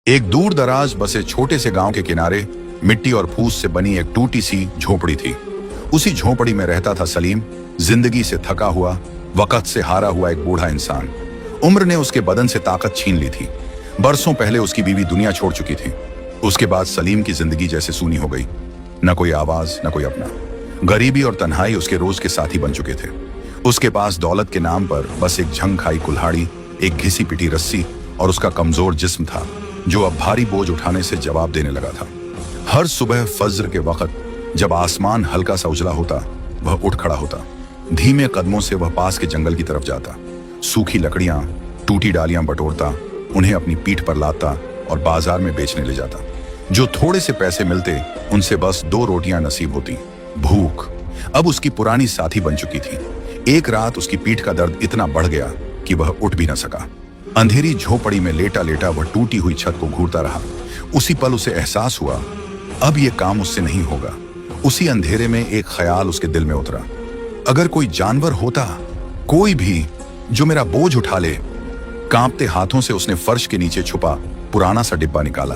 एक दूर दराज बसे छोटे से गांव के किनारे मिट्टी और फूस से बनी एक टूटी सी झोपड़ी थी। उसी झोपड़ी में रहता था सलीम, जिंदगी से थका हुआ, वक्त से हारा हुआ एक बूढ़ा इंसान। उम्र ने उसके बदन से ताकत छीन ली थी। बरसों पहले उसकी बीवी दुनिया छोड़ चुकी थी। उसके बाद सलीम की जिंदगी जैसे सूनी हो गई। न कोई आवाज, न कोई अपना। गरीबी और तन्हाई उसके रोज के साथी बन चुके थे। उसके पास दौलत के नाम पर बस एक झंग खाई कुल्हाड़ी, एक घिसी पिटी रस्सी और उसका कमजोर जिस्म था जो अब भारी बोझ उठाने से जवाब देने लगा था। हर सुबह फज्र के वक्त जब आसमान हल्का सा उजला होता, वह उठ खड़ा होता। धीमे कदमों से वह पास के जंगल की तरफ जाता। सूखी लकड़ियां, टूटी डालियां बटोरता, उन्हें अपनी पीठ पर लाता और बाजार में बेचने ले जाता। जो थोड़े से पैसे मिलते उनसे बस 2 रोटियां नसीब होती। भूख अब उसकी पुरानी साथी बन चुकी थी। एक रात उसकी पीठ का दर्द इतना बढ़ गया कि वह उठ भी न सका। अंधेरी झोपड़ी में लेटा लेटा वह टूटी हुई छत को घूरता रहा। उसी पल उसे एहसास हुआ, अब यह काम उससे नहीं होगा। उसी अंधेरे में एक ख्याल उसके दिल में उतरा, अगर कोई जानवर होता, कोई भी, जो मेरा बोझ उठा ले। कांपते हाथों से उसने फर्श के नीचे छुपा पुराना सा डिब्बा निकाला।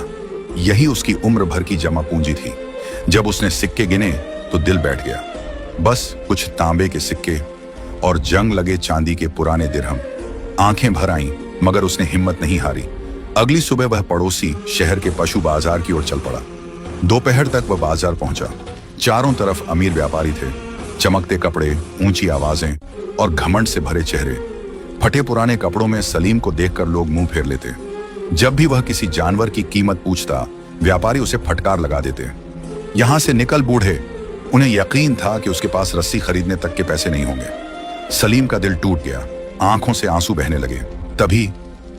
यही उसकी उम्र भर की जमा पूंजी थी। जब उसने सिक्के गिने तो दिल बैठ गया। बस कुछ तांबे के सिक्के और जंग लगे चांदी के पुराने दिरहम। आंखें भर आईं, मगर उसने हिम्मत नहीं हारी। अगली सुबह वह पड़ोसी शहर के पशु बाजार की ओर चल पड़ा। दोपहर तक वह बाजार पहुंचा। चारों तरफ अमीर व्यापारी थे, चमकते कपड़े, ऊंची आवाजें और घमंड से भरे चेहरे। फटे पुराने कपड़ों में सलीम को देखकर लोग मुंह फेर लेते। जब भी वह किसी जानवर की कीमत पूछता, व्यापारी उसे फटकार लगा देते, यहां से निकल बूढ़े। उन्हें यकीन था कि उसके पास रस्सी खरीदने तक के पैसे नहीं होंगे। सलीम का दिल टूट गया, आंखों से आंसू बहने लगे। तभी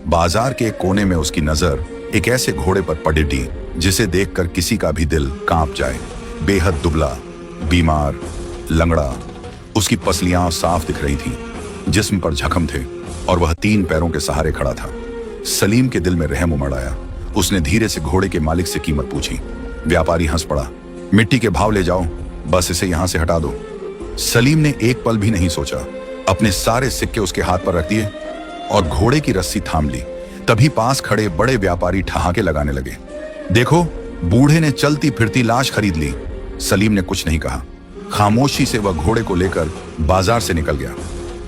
बाजार के कोने में उसकी नजर एक ऐसे घोड़े पर पड़ी जिसे देखकर किसी का भी दिल कांप जाए। बेहद दुबला, बीमार, लंगड़ा, उसकी पसलियां साफ दिख रही थीं, जिस्म पर जख्म थे और वह 3 पैरों के सहारे खड़ा था। सलीम के दिल में रहम उमड़ आया। उसने धीरे से घोड़े के मालिक से कीमत पूछी। व्यापारी हंस पड़ा, मिट्टी के भाव ले जाओ, बस इसे यहां से हटा दो। सलीम ने एक पल भी नहीं सोचा, अपने सारे सिक्के उसके हाथ पर रख दिए और घोड़े की रस्सी थाम ली। तभी पास खड़े बड़े व्यापारी ठहाके लगाने लगे, देखो, बूढ़े ने चलती फिरती लाश खरीद ली। सलीम ने कुछ नहीं कहा। खामोशी से वह घोड़े को लेकर बाजार से निकल गया।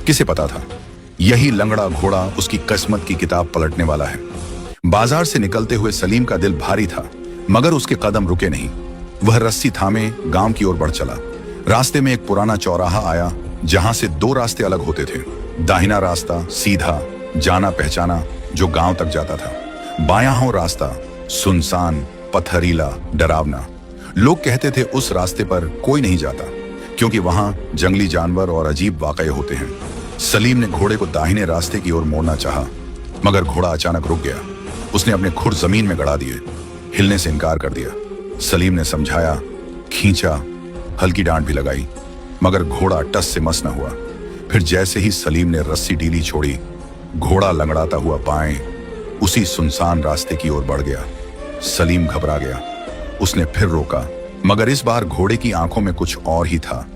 किसे पता था, यही लंगड़ा घोड़ा उसकी किस्मत की किताब पलटने वाला है। बाजार से निकलते हुए सलीम का दिल भारी था, मगर उसके कदम रुके नहीं। वह रस्सी थामे गांव की ओर बढ़ चला। रास्ते में एक पुराना चौराहा आया, जहां से 2 रास्ते अलग होते थे। दाहिना रास्ता सीधा, जाना पहचाना, जो गांव तक जाता था। बायां हो रास्ता सुनसान, पथरीला, डरावना। लोग कहते थे उस रास्ते पर कोई नहीं जाता, क्योंकि वहां जंगली जानवर और अजीब वाकये होते हैं। सलीम ने घोड़े को दाहिने रास्ते की ओर मोड़ना चाहा, मगर घोड़ा अचानक रुक गया। उसने अपने खुर जमीन में गड़ा दिए, हिलने से इनकार कर दिया। सलीम ने समझाया, खींचा, हल्की डांट भी लगाई, मगर घोड़ा टस से मस न हुआ। फिर जैसे ही सलीम ने रस्सी ढीली छोड़ी, घोड़ा लंगड़ाता हुआ बाएं उसी सुनसान रास्ते की ओर बढ़ गया। सलीम घबरा गया। उसने फिर रोका, मगर इस बार घोड़े की आंखों में कुछ और ही था,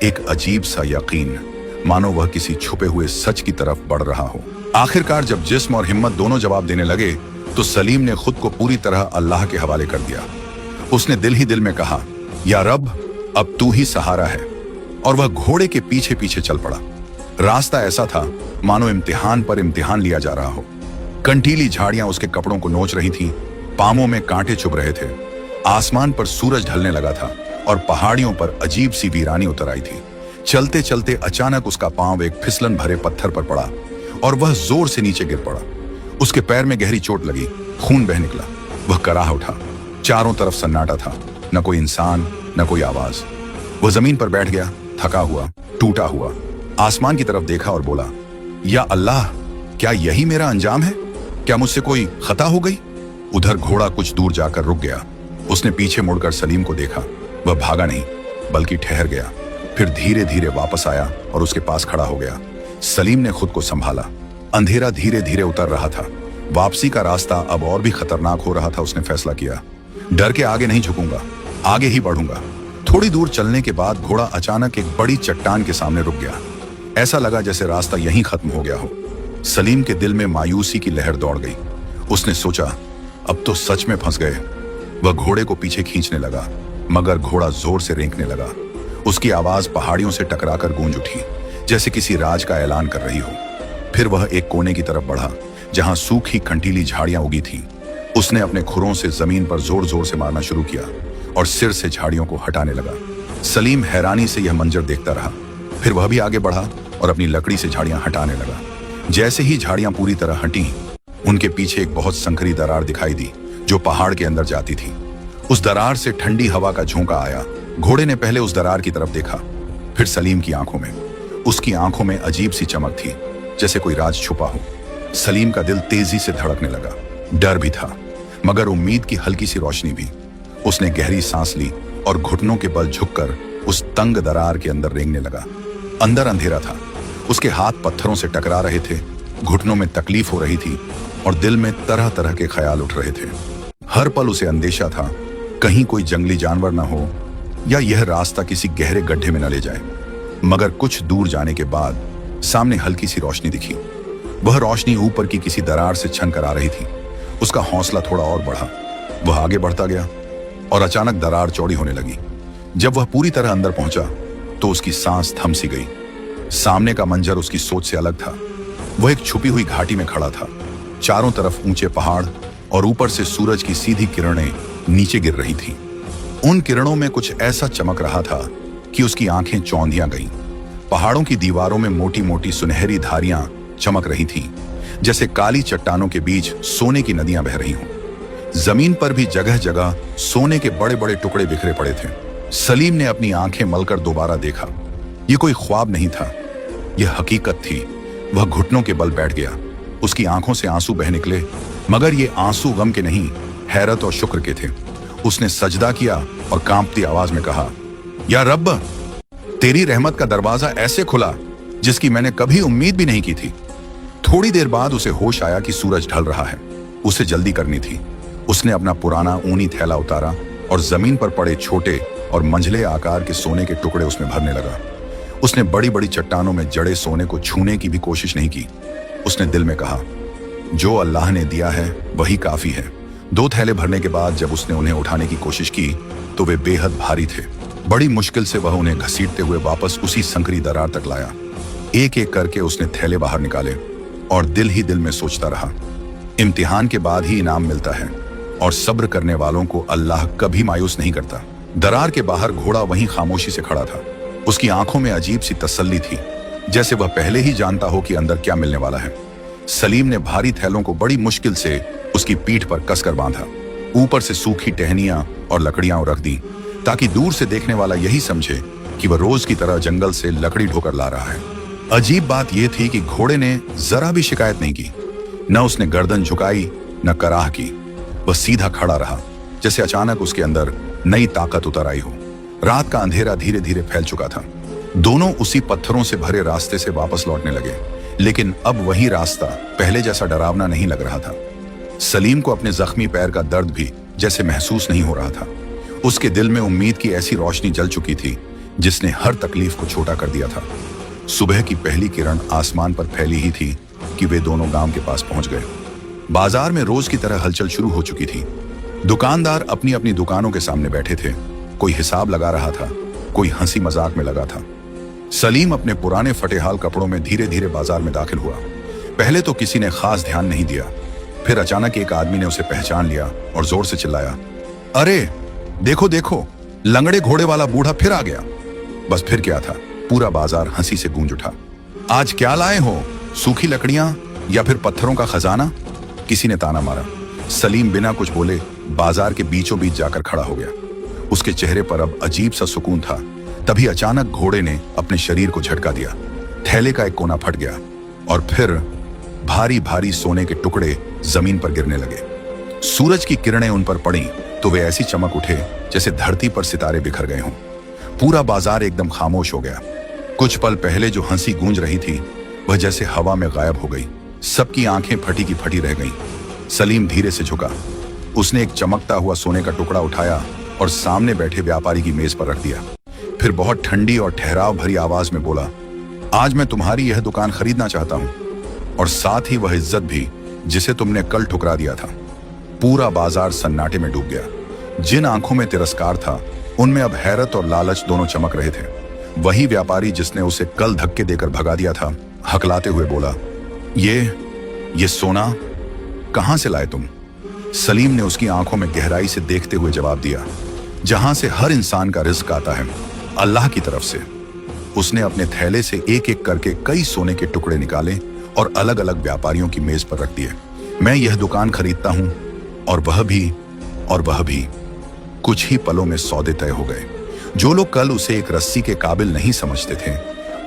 एक अजीब सा यकीन, मानो वह किसी छुपे हुए सच की तरफ बढ़ रहा हो। आखिरकार जब जिस्म और हिम्मत दोनों जवाब देने लगे, तो सलीम ने खुद को पूरी तरह अल्लाह के हवाले कर दिया। उसने दिल ही दिल में कहा, या रब, अब तू ही सहारा है। और वह घोड़े के पीछे पीछे चल पड़ा। रास्ता ऐसा था मानो इम्तिहान पर इम्तिहान लिया जा रहा हो। कंटीली झाड़ियां उसके कपड़ों को नोच रही थीं, पांवों में कांटे चुभ रहे थे। आसमान पर सूरज ढलने लगा था और पहाड़ियों पर अजीब सी वीरानी उतर आई थी। चलते चलते अचानक उसका पांव एक फिसलन भरे पत्थर पर पड़ा और वह जोर से नीचे गिर पड़ा। उसके पैर में गहरी चोट लगी, खून बह निकला। वह कराह उठा। चारों तरफ सन्नाटा था, न कोई इंसान, न कोई आवाज। वह जमीन पर बैठ गया, थका हुआ, टूटा हुआ। आसमान की तरफ देखा और बोला, या अल्लाह, क्या यही मेरा अंजाम है? क्या मुझसे कोई खता हो गई? उधर घोड़ा कुछ दूर जाकर रुक गया। उसने पीछे मुड़कर सलीम को देखा। वह भागा नहीं, बल्कि ठहर गया। फिर धीरे धीरे वापस आया और उसके पास खड़ा हो गया। सलीम ने खुद को संभाला। अंधेरा धीरे धीरे उतर रहा था। वापसी का रास्ता अब और भी खतरनाक हो रहा था। उसने फैसला किया, डर के आगे नहीं झुकूंगा, आगे ही बढ़ूंगा। थोड़ी दूर चलने के बाद घोड़ा अचानक एक बड़ी चट्टान के सामने रुक गया। ऐसा लगा जैसे रास्ता यहीं खत्म हो गया हो। सलीम के दिल में मायूसी की लहर दौड़ गई। उसने सोचा, अब तो सच में फंस गए। वह घोड़े को पीछे खींचने लगा, मगर घोड़ा जोर से रेंकने लगा। उसकी आवाज पहाड़ियों से टकराकर गूंज उठी, जैसे किसी राज का ऐलान कर रही हो। फिर वह एक कोने की तरफ बढ़ा, जहां सूखी कंटीली झाड़ियां उगी थीं। उसने अपने खुरों से जमीन पर जोर जोर से मारना शुरू किया और सिर से झाड़ियों को हटाने लगा। सलीम हैरानी से यह मंजर देखता रहा। फिर वह भी आगे बढ़ा और अपनी लकड़ी से झाड़ियां हटाने लगा। जैसे ही झाड़ियां पूरी तरह हटी, उनके पीछे एक बहुत संकरी दरार दिखाई दी, जो पहाड़ के अंदर जाती थी। उस दरार से ठंडी हवा का झोंका आया। घोड़े ने पहले उस दरार की तरफ देखा, फिर सलीम की आंखों में। उसकी आंखों में अजीब सी चमक थी, जैसे कोई राज छुपा हो। सलीम का दिल तेजी से धड़कने लगा। डर भी था, मगर उम्मीद की हल्की सी रोशनी भी। उसने गहरी सांस ली और घुटनों के बल झुककर उस तंग दरार के अंदर रेंगने लगा। अंदर अंधेरा था, उसके हाथ पत्थरों से टकरा रहे थे, घुटनों में तकलीफ हो रही थी और दिल में तरह तरह के ख्याल उठ रहे थे। हर पल उसे अंदेशा था, कहीं कोई जंगली जानवर ना हो या यह रास्ता किसी गहरे गड्ढे में न ले जाए। मगर कुछ दूर जाने के बाद सामने हल्की सी रोशनी दिखी। वह रोशनी ऊपर की किसी दरार से छन कर आ रही थी। उसका हौसला थोड़ा और बढ़ा। वह आगे बढ़ता गया और अचानक दरार चौड़ी होने लगी। जब वह पूरी तरह अंदर पहुंचा तो उसकी सांस थम सी गई। सामने का मंजर उसकी सोच से अलग था। वह एक छुपी हुई घाटी में खड़ा था। चारों तरफ ऊंचे पहाड़ और ऊपर से सूरज की सीधी किरणें नीचे गिर रही थीं। उन किरणों में कुछ ऐसा चमक रहा था कि उसकी आंखें चौंधियां गईं। पहाड़ों की दीवारों में मोटी मोटी सुनहरी धारियां चमक रही थीं, जैसे काली चट्टानों के बीच सोने की नदियां बह रही हों। जमीन पर भी जगह जगह सोने के बड़े बड़े टुकड़े बिखरे पड़े थे। सलीम ने अपनी आंखें मलकर दोबारा देखा। यह कोई ख्वाब नहीं था, यह हकीकत थी। वह घुटनों के बल बैठ गया। उसकी आंखों से आंसू बह निकले, मगर ये आंसू गम के नहीं, हैरत और शुक्र के थे। उसने सजदा किया और कांपती आवाज में कहा, या रब, तेरी रहमत का दरवाजा ऐसे खुला जिसकी मैंने कभी उम्मीद भी नहीं की थी। थोड़ी देर बाद उसे होश आया कि सूरज ढल रहा है। उसे जल्दी करनी थी। उसने अपना पुराना ऊनी थैला उतारा और जमीन पर पड़े छोटे और मंझले आकार के सोने के टुकड़े उसमें भरने लगा। उसने बड़ी बड़ी चट्टानों में जड़े सोने को छूने की भी कोशिश नहीं की। उसने दिल में कहा, जो अल्लाह ने दिया है वही काफी है। 2 थैले भरने के बाद जब उसने उन्हें उठाने की कोशिश की तो वे बेहद भारी थे। बड़ी मुश्किल से वह उन्हें घसीटते हुए वापस उसी संकरी दरार तक लाया। एक एक करके उसने थैले बाहर निकाले और दिल ही दिल में सोचता रहा, इम्तिहान के बाद ही इनाम मिलता है और सब्र करने वालों को अल्लाह कभी मायूस नहीं करता। दरार के बाहर घोड़ा वहीं खामोशी से खड़ा था। उसकी आंखों में अजीब सी तसल्ली थी, जैसे वह पहले ही जानता हो कि अंदर क्या मिलने वाला है। सलीम ने भारी थैलों को बड़ी मुश्किल से उसकी पीठ पर कसकर बांधा। ऊपर से सूखी टहनियां और लकड़ियां रख दी, ताकि दूर से देखने वाला यही समझे कि वह रोज की तरह जंगल से लकड़ी ढोकर ला रहा है। अजीब बात यह थी कि घोड़े ने जरा भी शिकायत नहीं की। न उसने गर्दन झुकाई, न कराह की। वह सीधा खड़ा रहा, जैसे अचानक उसके अंदर नई ताकत उतर आई हो। रात का अंधेरा धीरे धीरे फैल चुका था। दोनों उसी पत्थरों से भरे रास्ते से वापस लौटने लगे, लेकिन अब वही रास्ता पहले जैसा डरावना नहीं लग रहा था। सलीम को अपने जख्मी पैर का दर्द भी जैसे महसूस नहीं हो रहा था। उसके दिल में उम्मीद की ऐसी रोशनी जल चुकी थी जिसने हर तकलीफ को छोटा कर दिया था। सुबह की पहली किरण आसमान पर फैली ही थी कि वे दोनों गांव के पास पहुंच गए। बाजार में रोज की तरह हलचल शुरू हो चुकी थी। दुकानदार अपनी अपनी दुकानों के सामने बैठे थे। कोई हिसाब लगा रहा था, कोई हंसी मजाक में लगा था। सलीम अपने पुराने फटेहाल कपड़ों में धीरे धीरे बाजार में दाखिल हुआ। पहले तो किसी ने खास ध्यान नहीं दिया, फिर अचानक एक आदमी ने उसे पहचान लिया और जोर से चिल्लाया, अरे देखो देखो, लंगड़े घोड़े वाला बूढ़ा फिर आ गया। बस फिर क्या था, पूरा बाजार हंसी से गूंज उठा। आज क्या लाए हो, सूखी लकड़ियां या फिर पत्थरों का खजाना? किसी ने ताना मारा। सलीम बिना कुछ बोले बाजार के बीचों बीच जाकर खड़ा हो गया। उसके चेहरे पर अब अजीब सा सुकून था। तभी अचानक घोड़े ने अपने शरीर को झटका दिया। थैले का एक कोना फट गया और फिर भारी भारी सोने के टुकड़े जमीन पर गिरने लगे। सूरज की किरणें उन पर पड़ी तो वे ऐसी चमक उठे जैसे धरती पर सितारे बिखर गए हों। पूरा बाजार एकदम खामोश हो गया। कुछ पल पहले जो हंसी गूंज रही थी वह जैसे हवा में गायब हो गई। सबकी आंखें फटी की फटी रह गईं। सलीम धीरे से झुका। उसने एक चमकता हुआ सोने का टुकड़ा उठाया और सामने बैठे व्यापारी की मेज पर रख दिया। फिर बहुत ठंडी और ठहराव भरी आवाज में बोला, आज मैं तुम्हारी यह दुकान खरीदना चाहता हूं, और साथ ही वह इज्जत भी जिसे तुमने कल ठुकरा दिया था। पूरा बाजार सन्नाटे में डूब गया। जिन आंखों में तिरस्कार था उनमें अब हैरत और लालच दोनों चमक रहे थे। वही व्यापारी जिसने उसे कल धक्के देकर भगा दिया था हकलाते हुए बोला, ये सोना कहां से लाए तुम? सलीम ने उसकी आंखों में गहराई से देखते हुए जवाब दिया, जहां से हर इंसान का रिज्क आता है, अल्लाह की तरफ से। उसने अपने थैले से एक एक करके कई सोने के टुकड़े निकाले और अलग अलग व्यापारियों की मेज पर रख दिए। मैं यह दुकान खरीदता हूं और वह भी। कुछ ही पलों में सौदे तय हो गए। जो लोग कल उसे एक रस्सी के काबिल नहीं समझते थे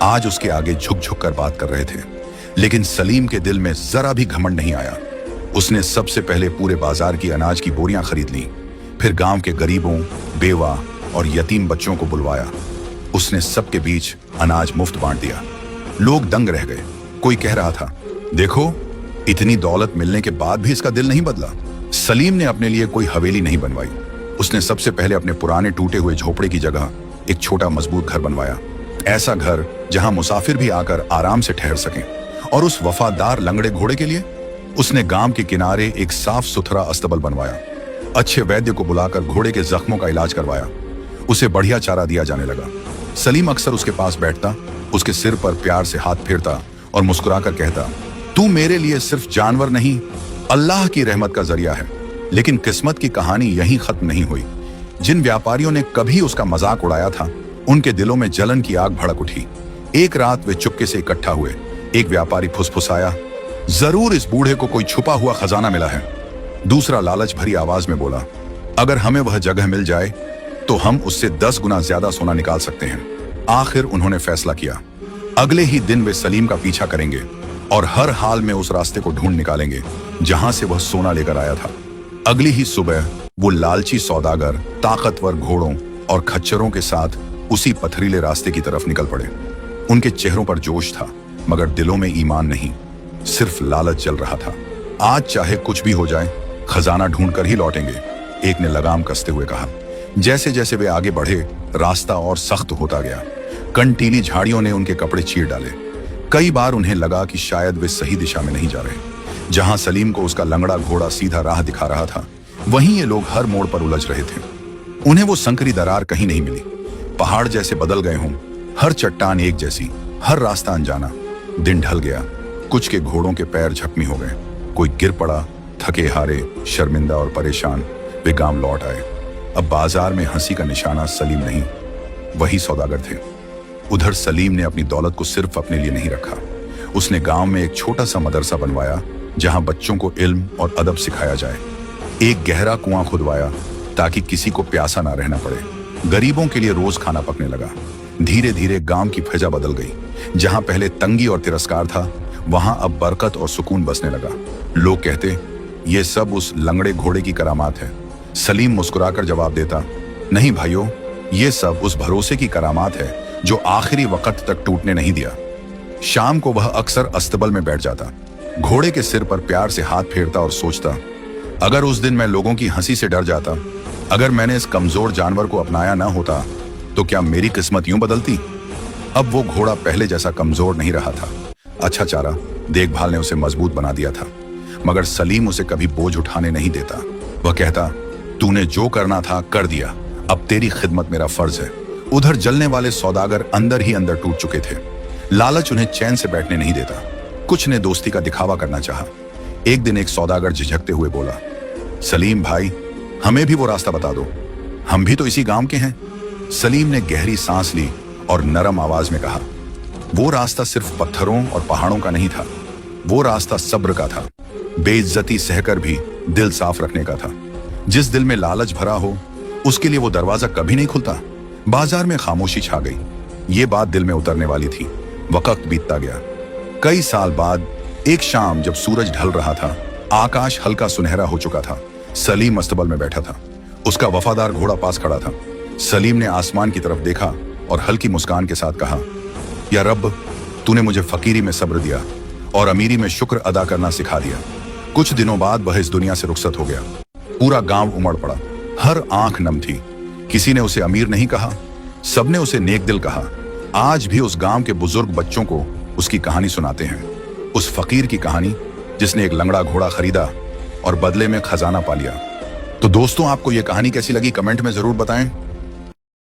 आज उसके आगे झुक झुक कर बात कर रहे थे। लेकिन सलीम के दिल में जरा भी घमंड नहीं आया। उसने सबसे पहले पूरे बाजार की अनाज की बोरियां खरीद ली, फिर गांव के गरीबों, बेवा और यतीम बच्चों को बुलवाया। उसने सबके बीच अनाज मुफ्त बांट दिया। लोग दंग रह गए। कोई कह रहा था, देखो इतनी दौलत मिलने के बाद भी इसका दिल नहीं बदला। सलीम ने अपने लिए कोई हवेली नहीं बनवाई। उसने सबसे पहले अपने पुराने टूटे हुए झोपड़े की जगह एक छोटा मजबूत घर बनवाया। ऐसा घर जहां मुसाफिर भी आकर आराम से ठहर सकें। और उस वफादार लंगड़े घोड़े के लिए उसने गांव के किनारे एक साफ सुथरा अस्तबल बनवाया। अच्छे वैद्य को बुलाकर घोड़े के जख्मों का इलाज करवाया। उसे बढ़िया चारा दिया जाने लगा। सलीम अक्सर उसके पास बैठता, उसके सिर पर प्यार से हाथ फेरता और मुस्कुराकर कहता, तू मेरे लिए सिर्फ जानवर नहीं, अल्लाह की रहमत का जरिया है। लेकिन किस्मत की कहानी यहीं खत्म नहीं हुई। जिन व्यापारियों ने कभी उसका मजाक उड़ाया था उनके दिलों में जलन की आग भड़क उठी। एक रात वे चुपके से इकट्ठा हुए। एक व्यापारी फुसफुसाया, जरूर इस बूढ़े को कोई छुपा हुआ खजाना मिला है। दूसरा लालच भरी आवाज में बोला, अगर हमें वह जगह मिल जाए तो हम उससे 10 गुना ज्यादा सोना निकाल सकते हैं। आखिर उन्होंने फैसला किया, अगले ही दिन वे सलीम का पीछा करेंगे और हर हाल में उस रास्ते को ढूंढ निकालेंगे जहां से वह सोना लेकर आया था। अगली ही सुबह वो लालची सौदागर ताकतवर घोड़ों और खच्चरों के साथ उसी पथरीले रास्ते की तरफ निकल पड़े। उनके चेहरों पर जोश था मगर दिलों में ईमान नहीं, सिर्फ लालच चल रहा था। आज चाहे कुछ भी हो जाए खजाना ढूंढ कर ही लौटेंगे, एक ने लगाम कसते हुए कहा। जैसे जैसे वे आगे बढ़े रास्ता और सख्त होता गया। कंटीली झाड़ियों ने उनके कपड़े चीर डाले। कई बार उन्हें लगा कि शायद वे सही दिशा में नहीं जा रहे। जहां सलीम को उसका लंगड़ा घोड़ा सीधा राह दिखा रहा था वहीं ये लोग हर मोड़ पर उलझ रहे थे। उन्हें वो संकरी दरार कहीं नहीं मिली। पहाड़ जैसे बदल गए हों, हर चट्टान एक जैसी, हर रास्ता अनजाना। दिन ढल गया। कुछ के घोड़ों के पैर जख्मी हो गए, कोई गिर पड़ा। थके हारे, शर्मिंदा और परेशान वे गांव लौट आए। अब बाजार में हंसी का निशाना सलीम नहीं, वही सौदागर थे। उधर सलीम ने अपनी दौलत को सिर्फ अपने लिए नहीं रखा। उसने गांव में एक छोटा सा मदरसा बनवाया जहां बच्चों को इल्म और अदब सिखाया जाए। एक गहरा कुआं खुदवाया ताकि किसी को प्यासा ना रहना पड़े। गरीबों के लिए रोज खाना पकने लगा। धीरे धीरे गांव की फजा बदल गई। जहां पहले तंगी और तिरस्कार था वहां अब बरकत और सुकून बसने लगा। लोग कहते, ये सब उस लंगड़े घोड़े की करामात है। सलीम मुस्कुराकर जवाब देता, नहीं भाइयों, ये सब उस भरोसे की करामात है जो आखिरी वक्त तक टूटने नहीं दिया। शाम को वह अक्सर अस्तबल में बैठ जाता, घोड़े के सिर पर प्यार से हाथ फेरता और सोचता, अगर उस दिन मैं लोगों की हंसी से डर जाता, अगर मैंने इस कमजोर जानवर को अपनाया ना होता तो क्या मेरी किस्मत यूं बदलती? अब वो घोड़ा पहले जैसा कमजोर नहीं रहा था। अच्छा चारा, देखभाल ने उसे मजबूत बना दिया था। मगर सलीम उसे कभी बोझ उठाने नहीं देता। वह कहता, तूने जो करना था कर दिया, अब तेरी खिदमत मेरा फर्ज है। उधर जलने वाले सौदागर अंदर ही अंदर टूट चुके थे। लालच उन्हें चैन से बैठने नहीं देता। कुछ ने दोस्ती का दिखावा करना चाहा। एक दिन एक सौदागर झिझकते हुए बोला, सलीम भाई, हमें भी वो रास्ता बता दो, हम भी तो इसी गांव के हैं। सलीम ने गहरी सांस ली और नरम आवाज में कहा, वो रास्ता सिर्फ पत्थरों और पहाड़ों का नहीं था, वो रास्ता सब्र का था, बेइज्जती सहकर भी दिल साफ रखने का था। जिस दिल में लालच भरा हो उसके लिए वो दरवाजा कभी नहीं खुलता। बाजार में खामोशी छा गई। ये बात दिल में उतरने वाली थी। वक्त बीतता गया। कई साल बाद एक शाम जब सूरज ढल रहा था, आकाश हल्का सुनहरा हो चुका था, सलीम अस्तबल में बैठा था। उसका वफादार घोड़ा पास खड़ा था। सलीम ने आसमान की तरफ देखा और हल्की मुस्कान के साथ कहा, या रब, तूने मुझे फकीरी में सब्र दिया और अमीरी में शुक्र अदा करना सिखा दिया। कुछ दिनों बाद वह इस दुनिया से रुखसत हो गया। पूरा गांव उमड़ पड़ा। हर आंख नम थी। किसी ने उसे अमीर नहीं कहा, सबने उसे नेक दिल कहा। आज भी उस गांव के बुजुर्ग बच्चों को उसकी कहानी सुनाते हैं। उस फकीर की कहानी जिसने एक लंगड़ा घोड़ा खरीदा, और बदले में खजाना पा लिया। तो दोस्तों, आपको ये कहानी कैसी लगी कमेंट में जरूर बताएं।